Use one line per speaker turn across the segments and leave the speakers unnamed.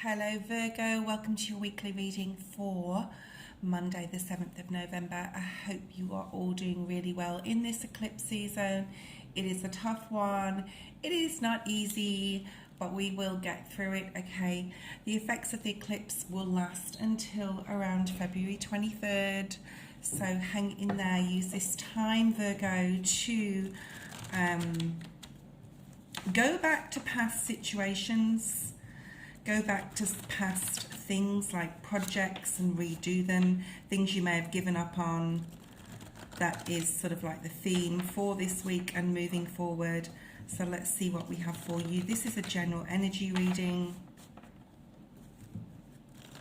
Hello Virgo, welcome to your weekly reading for Monday the 7th of November. I hope you are all doing really well in this eclipse season. It is a tough one. It is not easy, but we will get through it, okay? The effects of the eclipse will last until around February 23rd. So hang in there, use this time, Virgo, to go back to past situations. Go back to past things like projects and redo them, things you may have given up on. That is sort of like the theme for this week and moving forward. So let's see what we have for you. This is a general energy reading,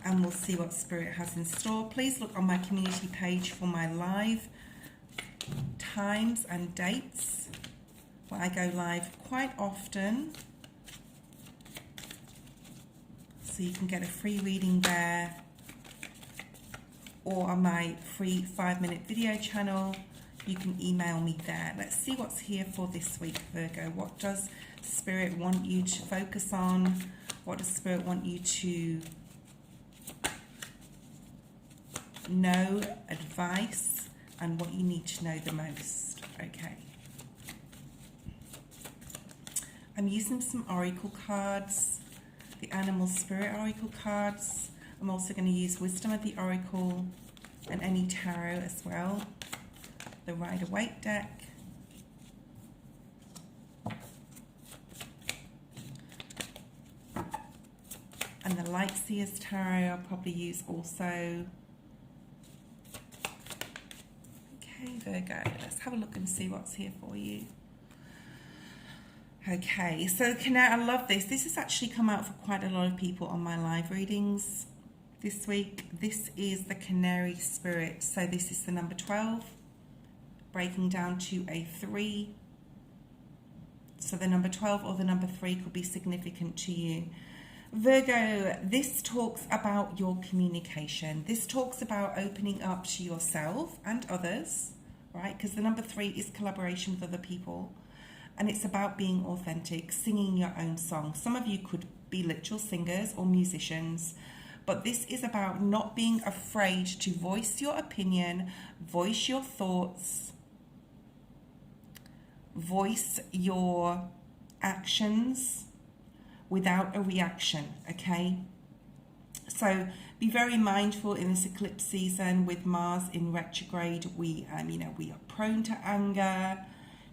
and we'll see what Spirit has in store. Please look on my community page for my live times and dates, where I go live quite often. So you can get a free reading there, or on my free 5-minute video channel. You can email me there. Let's see what's here for this week, Virgo. What does Spirit want you to focus on? What does Spirit want you to know, advice, and what you need to know the most? Okay. I'm using some oracle cards. The Animal Spirit Oracle cards. I'm also going to use Wisdom of the Oracle and any tarot as well. The Waite deck. And the Lightseers Tarot I'll probably use also. Okay, Virgo, let's have a look and see what's here for you. Okay, so I love this. This has actually come out for quite a lot of people on my live readings this week. This is the Canary Spirit. So this is the number 12, breaking down to a 3. So the number 12 or the number 3 could be significant to you. Virgo, this talks about your communication. This talks about opening up to yourself and others, right? Because the number 3 is collaboration with other people. And it's about being authentic, singing your own song. Some of you could be literal singers or musicians, but this is about not being afraid to voice your opinion, voice your thoughts, voice your actions without a reaction, okay? So be very mindful in this eclipse season with Mars in retrograde. We are prone to anger.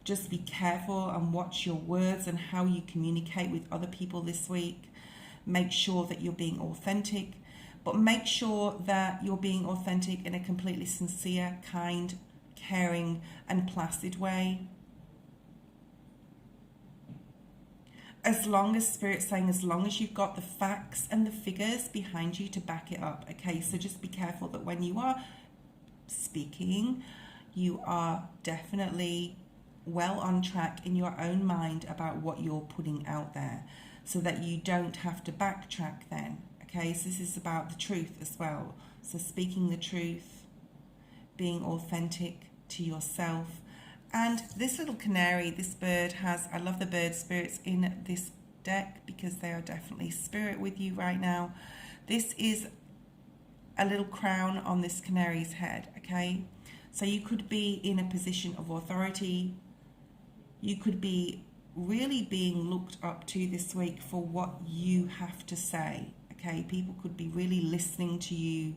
Just be careful and watch your words and how you communicate with other people this week. Make sure that you're being authentic, but make sure that you're being authentic in a completely sincere, kind, caring, and placid way. As long as Spirit's saying, as long as you've got the facts and the figures behind you to back it up, okay? So just be careful that when you are speaking, you are definitely well on track in your own mind about what you're putting out there, so that you don't have to backtrack then, okay? So this is about the truth as well. So speaking the truth, being authentic to yourself. And this little canary, this bird has, I love the bird spirits in this deck because they are definitely spirit with you right now. This is a little crown on this canary's head, okay? So you could be in a position of authority. You could be really being looked up to this week for what you have to say, okay? People could be really listening to you.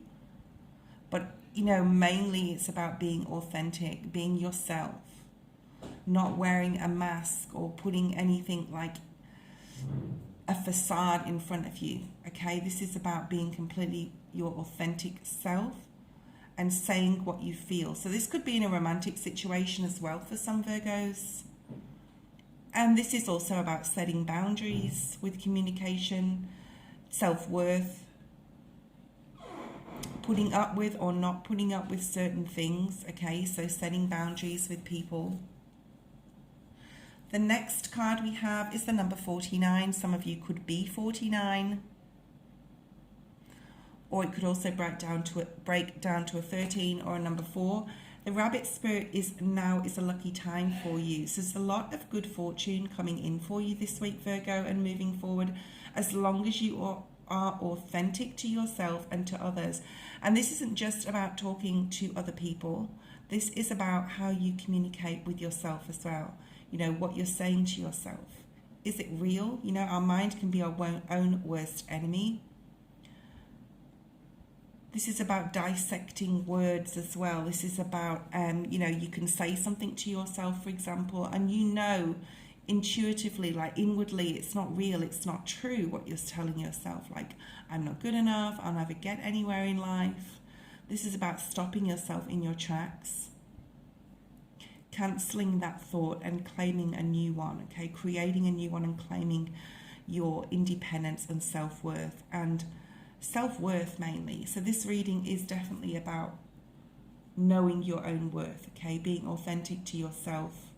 But, mainly it's about being authentic, being yourself, not wearing a mask or putting anything like a facade in front of you, okay? This is about being completely your authentic self and saying what you feel. So this could be in a romantic situation as well for some Virgos. And this is also about setting boundaries with communication, self-worth, putting up with or not putting up with certain things, okay? So setting boundaries with people. The next card we have is the number 49. Some of you could be 49. Or it could also break down to a 13 or a number 4. The Rabbit Spirit is a lucky time for you. So there's a lot of good fortune coming in for you this week, Virgo, and moving forward. As long as you are authentic to yourself and to others. And this isn't just about talking to other people. This is about how you communicate with yourself as well. You know, what you're saying to yourself. Is it real? You know, our mind can be our own worst enemy. This is about dissecting words as well. This is about, you know, you can say something to yourself, for example, and you know intuitively, like inwardly, it's not real, it's not true what you're telling yourself. Like, I'm not good enough, I'll never get anywhere in life. This is about stopping yourself in your tracks, cancelling that thought and claiming a new one, okay? Creating a new one and claiming your independence and self-worth. And self-worth mainly. So this reading is definitely about knowing your own worth, okay? Being authentic to yourself,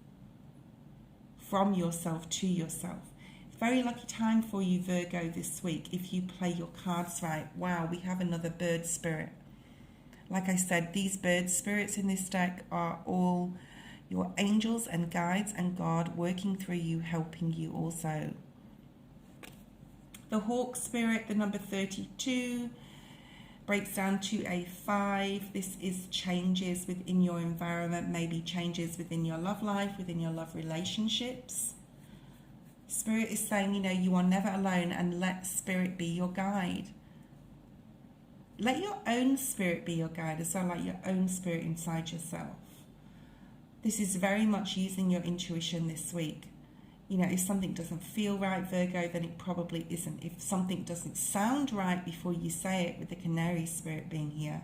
from yourself to yourself. Very lucky time for you, Virgo, this week if you play your cards right. Wow, we have another bird spirit. Like I said, these bird spirits in this deck are all your angels and guides and God working through you, helping you also. The Hawk spirit, the number 32, breaks down to a 5. This is changes within your environment, maybe changes within your love life, within your love relationships. Spirit is saying, you know, you are never alone, and let Spirit be your guide. Let your own spirit be your guide as well, like your own spirit inside yourself. This is very much using your intuition this week. You know, if something doesn't feel right, Virgo, then it probably isn't. If something doesn't sound right before you say it, with the canary spirit being here,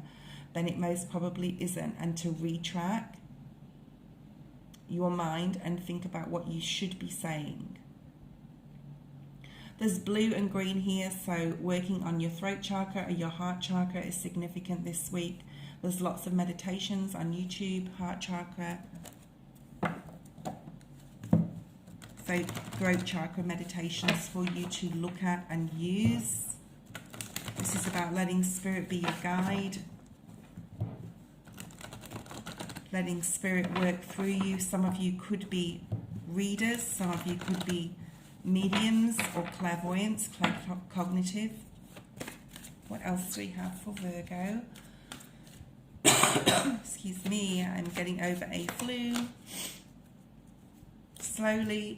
then it most probably isn't. And to retrack your mind and think about what you should be saying. There's blue and green here, so working on your throat chakra or your heart chakra is significant this week. There's lots of meditations on YouTube, heart chakra. So throat chakra meditations for you to look at and use. This is about letting Spirit be your guide. Letting Spirit work through you. Some of you could be readers. Some of you could be mediums or clairvoyants, cognitive. What else do we have for Virgo? Excuse me, I'm getting over a flu. Slowly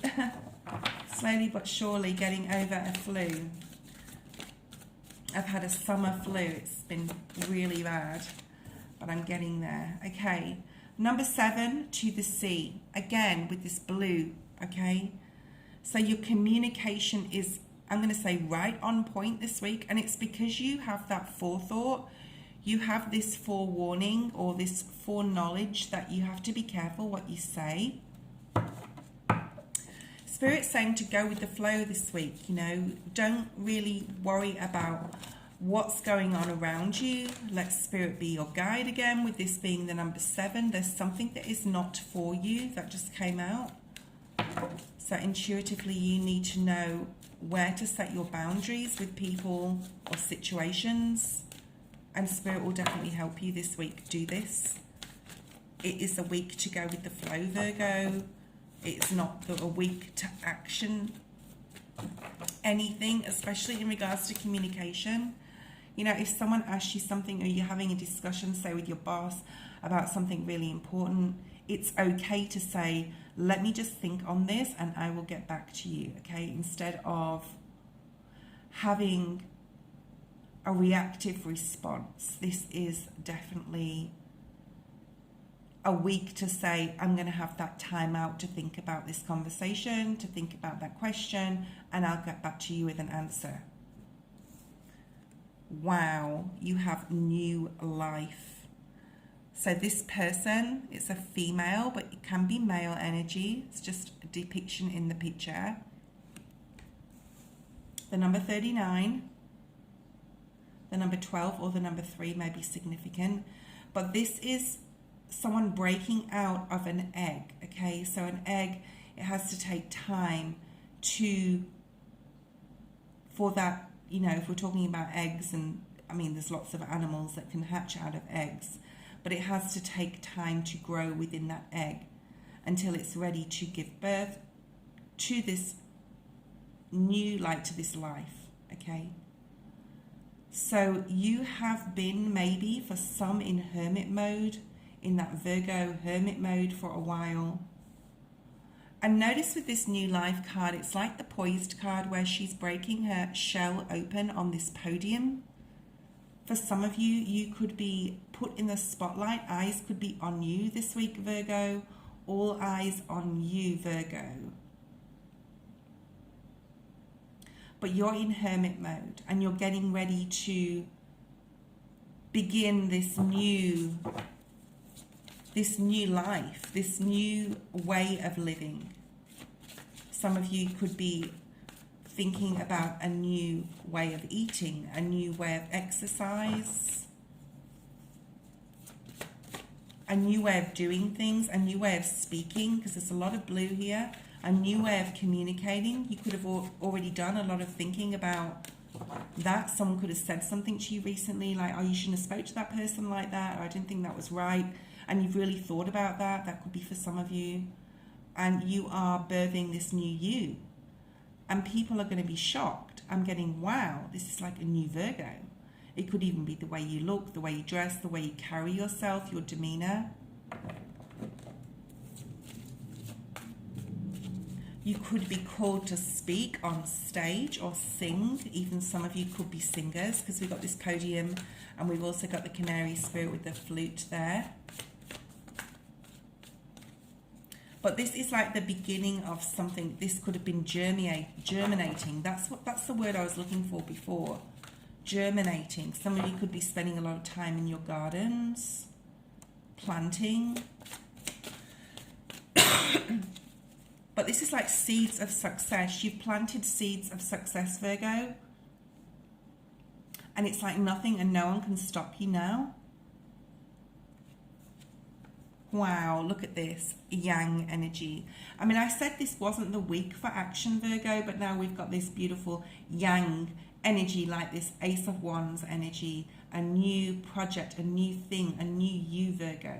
but surely getting over a flu. I've had a summer flu. It's been really bad, but I'm getting there. Okay, number 7, to the sea. Again, with this blue, okay? So your communication is, I'm going to say, right on point this week, and it's because you have that forethought. You have this forewarning or this foreknowledge that you have to be careful what you say. Spirit's saying to go with the flow this week, you know, don't really worry about what's going on around you. Let Spirit be your guide again, with this being the number 7. There's something that is not for you that just came out. So intuitively you need to know where to set your boundaries with people or situations, and Spirit will definitely help you this week do this. It is a week to go with the flow, Virgo. It's not a week to action anything, especially in regards to communication. You know, if someone asks you something or you're having a discussion, say with your boss, about something really important, it's okay to say, let me just think on this and I will get back to you, okay? Instead of having a reactive response. This is definitely a week to say, I'm going to have that time out to think about this conversation, to think about that question, and I'll get back to you with an answer. Wow, you have new life. So this person, it's a female, but it can be male energy. It's just a depiction in the picture. The number 39, the number 12, or the number 3 may be significant. But this is someone breaking out of an egg, okay? So an egg, it has to take time for that, you know, if we're talking about eggs, and I mean, there's lots of animals that can hatch out of eggs, but it has to take time to grow within that egg until it's ready to give birth to this new, like, to this life, okay? So you have been maybe for some in hermit mode, in that Virgo hermit mode for a while. And notice with this new life card, it's like the poised card where she's breaking her shell open on this podium. For some of you, you could be put in the spotlight. Eyes could be on you this week, Virgo. All eyes on you, Virgo. But you're in hermit mode and you're getting ready to begin this new life, this new way of living. Some of you could be thinking about a new way of eating, a new way of exercise, a new way of doing things, a new way of speaking, because there's a lot of blue here, a new way of communicating. You could have already done a lot of thinking about that. Someone could have said something to you recently, like, oh, you shouldn't have spoke to that person like that, or I didn't think that was right, and you've really thought about that. That could be for some of you. And you are birthing this new you. And people are going to be shocked. I'm getting, wow, this is like a new Virgo. It could even be the way you look, the way you dress, the way you carry yourself, your demeanor. You could be called to speak on stage or sing. Even some of you could be singers, because we've got this podium and we've also got the canary spirit with the flute there. But this is like the beginning of something. This could have been germinating. That's the word I was looking for before. Germinating. Some of you could be spending a lot of time in your gardens, planting. But this is like seeds of success. You've planted seeds of success, Virgo. And it's like nothing and no one can stop you now. Wow, look at this yang energy. I mean, I said this wasn't the week for action, Virgo, but now we've got this beautiful yang energy, like this Ace of Wands energy, a new project, a new thing, a new you, Virgo.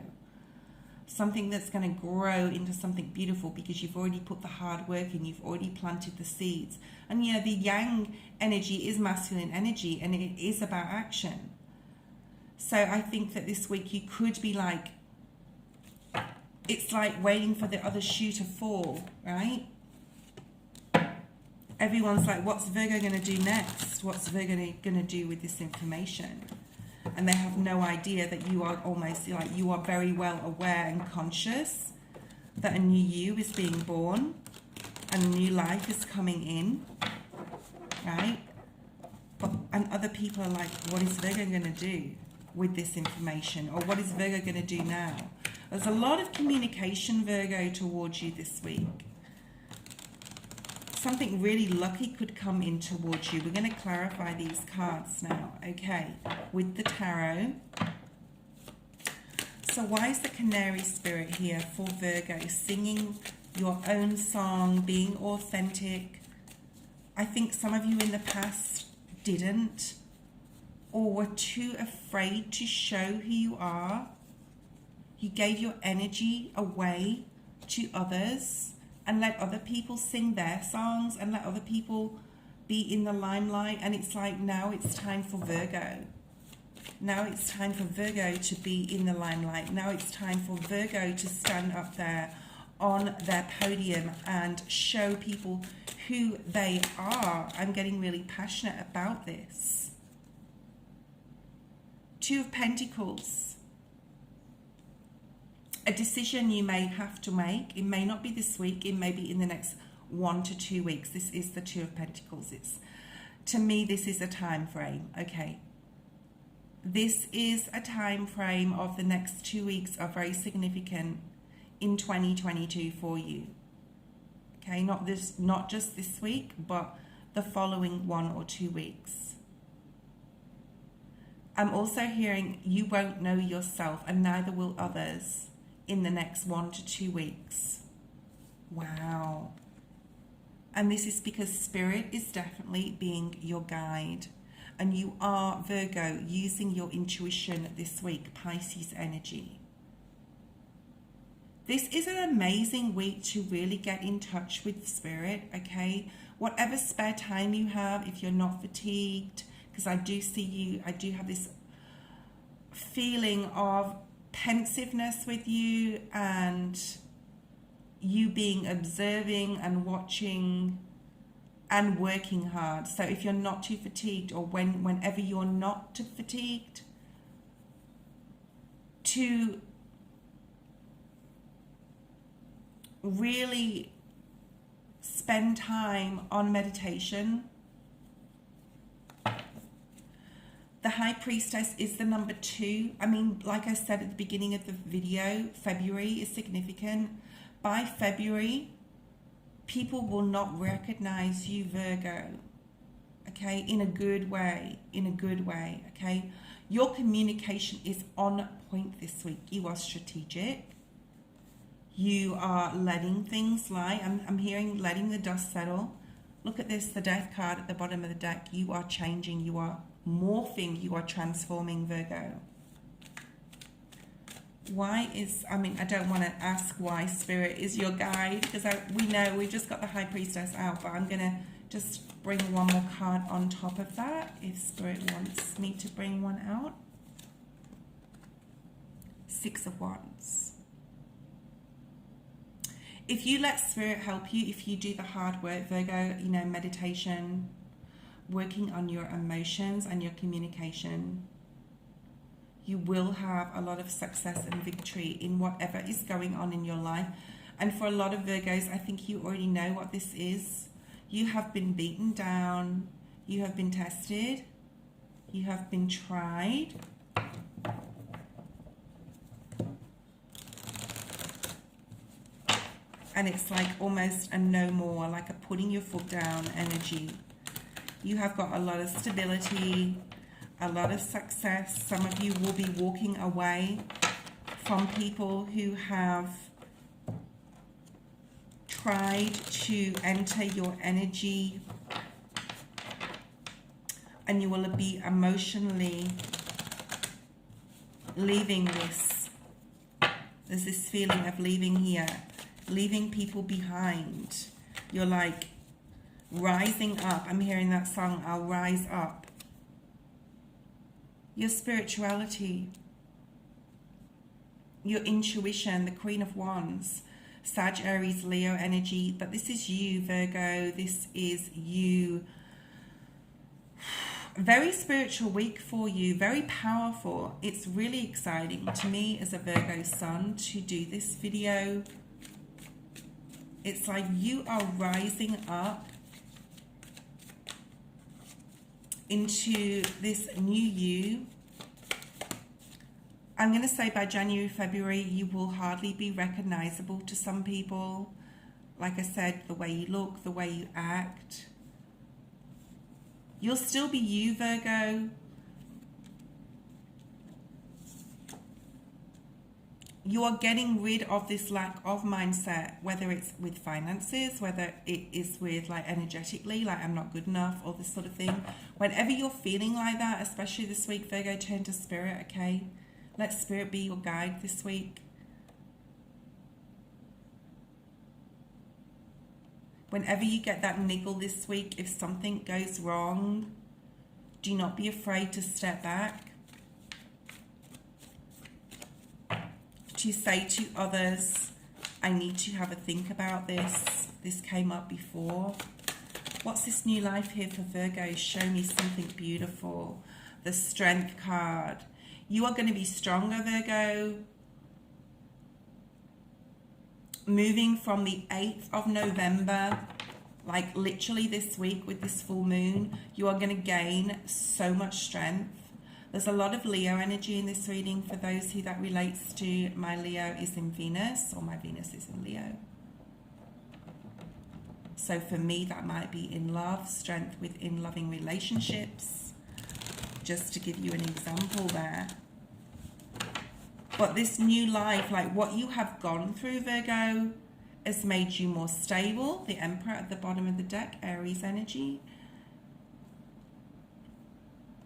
Something that's going to grow into something beautiful because you've already put the hard work in, you've already planted the seeds. And yeah, the yang energy is masculine energy and it is about action. So I think that this week you could be like, it's like waiting for the other shoe to fall, right? Everyone's like, what's Virgo going to do next? What's Virgo going to do with this information? And they have no idea that you are almost like, you are very well aware and conscious that a new you is being born and a new life is coming in, right? And other people are like, what is Virgo going to do with this information? Or what is Virgo going to do now? There's a lot of communication, Virgo, towards you this week. Something really lucky could come in towards you. We're going to clarify these cards now, okay, with the tarot. So why is the canary spirit here for Virgo? Singing your own song, being authentic. I think some of you in the past didn't or were too afraid to show who you are. You gave your energy away to others and let other people sing their songs and let other people be in the limelight. And it's like, now it's time for Virgo. Now it's time for Virgo to be in the limelight. Now it's time for Virgo to stand up there on their podium and show people who they are. I'm getting really passionate about this. Two of Pentacles. A decision you may have to make. It may not be this week. It may be in the next 1 to 2 weeks. This is the Two of Pentacles. To me, this is a time frame. Okay. This is a time frame of the next 2 weeks are very significant in 2022 for you. Okay, not just this week, but the following 1 or 2 weeks. I'm also hearing you won't know yourself and neither will others in the next 1 to 2 weeks. Wow. And this is because Spirit is definitely being your guide. And you are, Virgo, using your intuition this week, Pisces energy. This is an amazing week to really get in touch with Spirit, okay? Whatever spare time you have, if you're not fatigued, because because I do see you, I do have this feeling of pensiveness with you, and you being observing and watching and working hard. So if you're not too fatigued, or whenever you're not too fatigued, to really spend time on meditation. The High Priestess is the number 2. I mean, like I said at the beginning of the video, February is significant. By February, people will not recognize you, Virgo. Okay, in a good way, okay? Your communication is on point this week. You are strategic. You are letting things lie. I'm hearing letting the dust settle. Look at this, the Death card at the bottom of the deck. You are changing, you are morphing, you are transforming, Virgo. Why is, I mean, I don't want to ask why Spirit is your guide, because we know we've just got the High Priestess out, but I'm going to just bring one more card on top of that if Spirit wants me to bring one out. 6 of Wands. If you let Spirit help you, if you do the hard work, Virgo, you know, meditation, working on your emotions and your communication, you will have a lot of success and victory in whatever is going on in your life. And for a lot of Virgos, I think you already know what this is. You have been beaten down, you have been tested, you have been tried. And it's like almost a no more, like a putting your foot down energy. You have got a lot of stability, a lot of success. Some of you will be walking away from people who have tried to enter your energy, and you will be emotionally leaving this. There's this feeling of leaving here, leaving people behind. You're like rising up. I'm hearing that song, I'll Rise Up. Your spirituality, your intuition, the Queen of Wands, Sag, Aries, Leo energy. But this is you, Virgo. This is you. Very spiritual week for you, very powerful. It's really exciting to me as a Virgo sun to do this video. It's like you are rising up into this new you. I'm going to say by January, February, you will hardly be recognizable to some people. Like I said, the way you look, the way you act. You'll still be you, Virgo. You are getting rid of this lack of mindset, whether it's with finances, whether it is with like energetically, like I'm not good enough, or this sort of thing. Whenever you're feeling like that, especially this week, Virgo, turn to Spirit, okay? Let Spirit be your guide this week. Whenever you get that niggle this week, if something goes wrong, do not be afraid to step back. To say to others, I need to have a think about this. This came up before. What's this new life here for Virgo? Show me something beautiful. The Strength card. You are going to be stronger, Virgo. Moving from the 8th of November, like literally this week with this full moon, you are going to gain so much strength. There's a lot of Leo energy in this reading. For those who that relates to, my Leo is in Venus, or my Venus is in Leo. So for me, that might be in love, strength within loving relationships, just to give you an example there. But this new life, like what you have gone through, Virgo, has made you more stable. The Emperor at the bottom of the deck, Aries energy.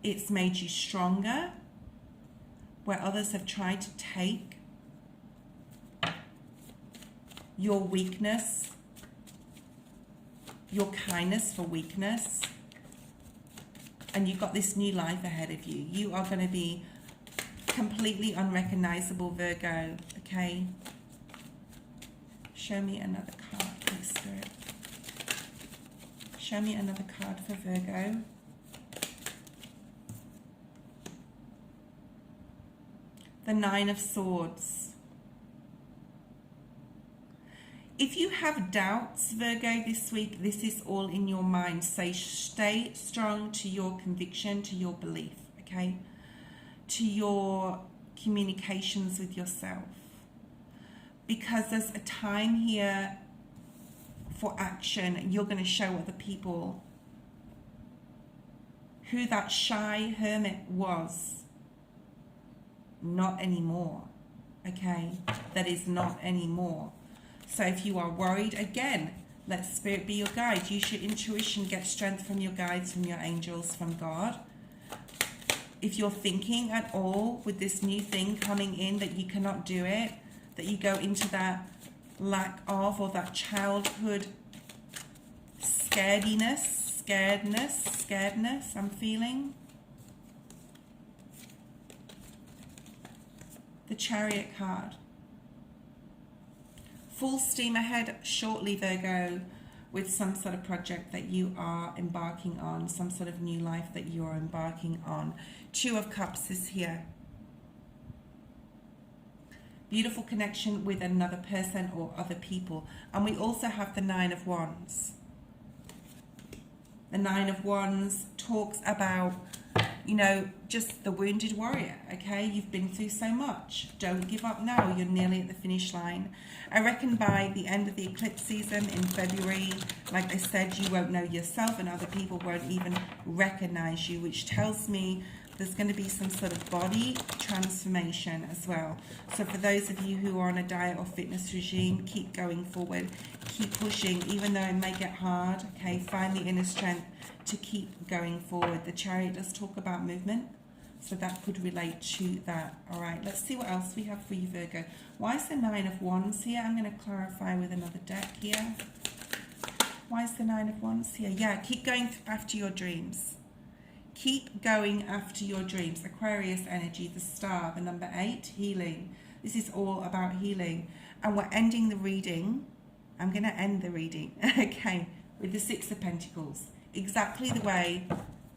It's made you stronger, where others have tried to take your weakness, your kindness for weakness. And you've got this new life ahead of you. You are going to be completely unrecognizable, Virgo, okay? Show me another card, please, Spirit. Show me another card for Virgo. The Nine of Swords. If you have doubts, Virgo, this week, this is all in your mind. So stay strong to your conviction, to your belief, okay? To your communications with yourself. Because there's a time here for action. You're going to show other people who that shy hermit was. Not anymore, okay? That is not anymore. So if you are worried, again, let Spirit be your guide. Use your intuition, get strength from your guides, from your angels, from God. If you're thinking at all with this new thing coming in that you cannot do it, that you go into that lack of, or that childhood scaredness, I'm feeling. The Chariot card. Full steam ahead shortly, Virgo, with some sort of project that you are embarking on, some sort of new life that you are embarking on. Two of Cups is here. Beautiful connection with another person or other people. And we also have the Nine of Wands. The Nine of Wands talks about, you know, just the wounded warrior, okay? You've been through so much. Don't give up now. You're nearly at the finish line. I reckon by the end of the eclipse season in February, like I said, you won't know yourself and other people won't even recognize you, which tells me there's going to be some sort of body transformation as well. So for those of you who are on a diet or fitness regime, keep going forward. Keep pushing, even though it may get hard, okay? Find the inner strength to keep going forward. The Chariot does talk about movement, so that could relate to that. All right, let's see what else we have for you, Virgo. Why is the Nine of Wands here? I'm going to clarify with another deck here. Why is the Nine of Wands here? Yeah, keep going after your dreams. Keep going after your dreams. Aquarius energy, the Star, the number 8, healing. This is all about healing. And we're ending the reading. I'm going to end the reading, okay, with the Six of Pentacles. Exactly the way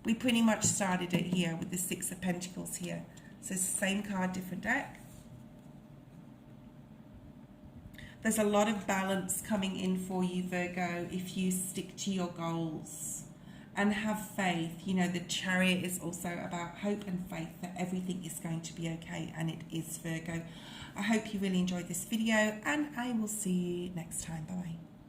we pretty much started it here with the Six of Pentacles here. So it's the same card, different deck. There's a lot of balance coming in for you, Virgo, if you stick to your goals and have faith. You know, the Chariot is also about hope and faith that everything is going to be okay, and it is, Virgo. I hope you really enjoyed this video, and I will see you next time. Bye-bye.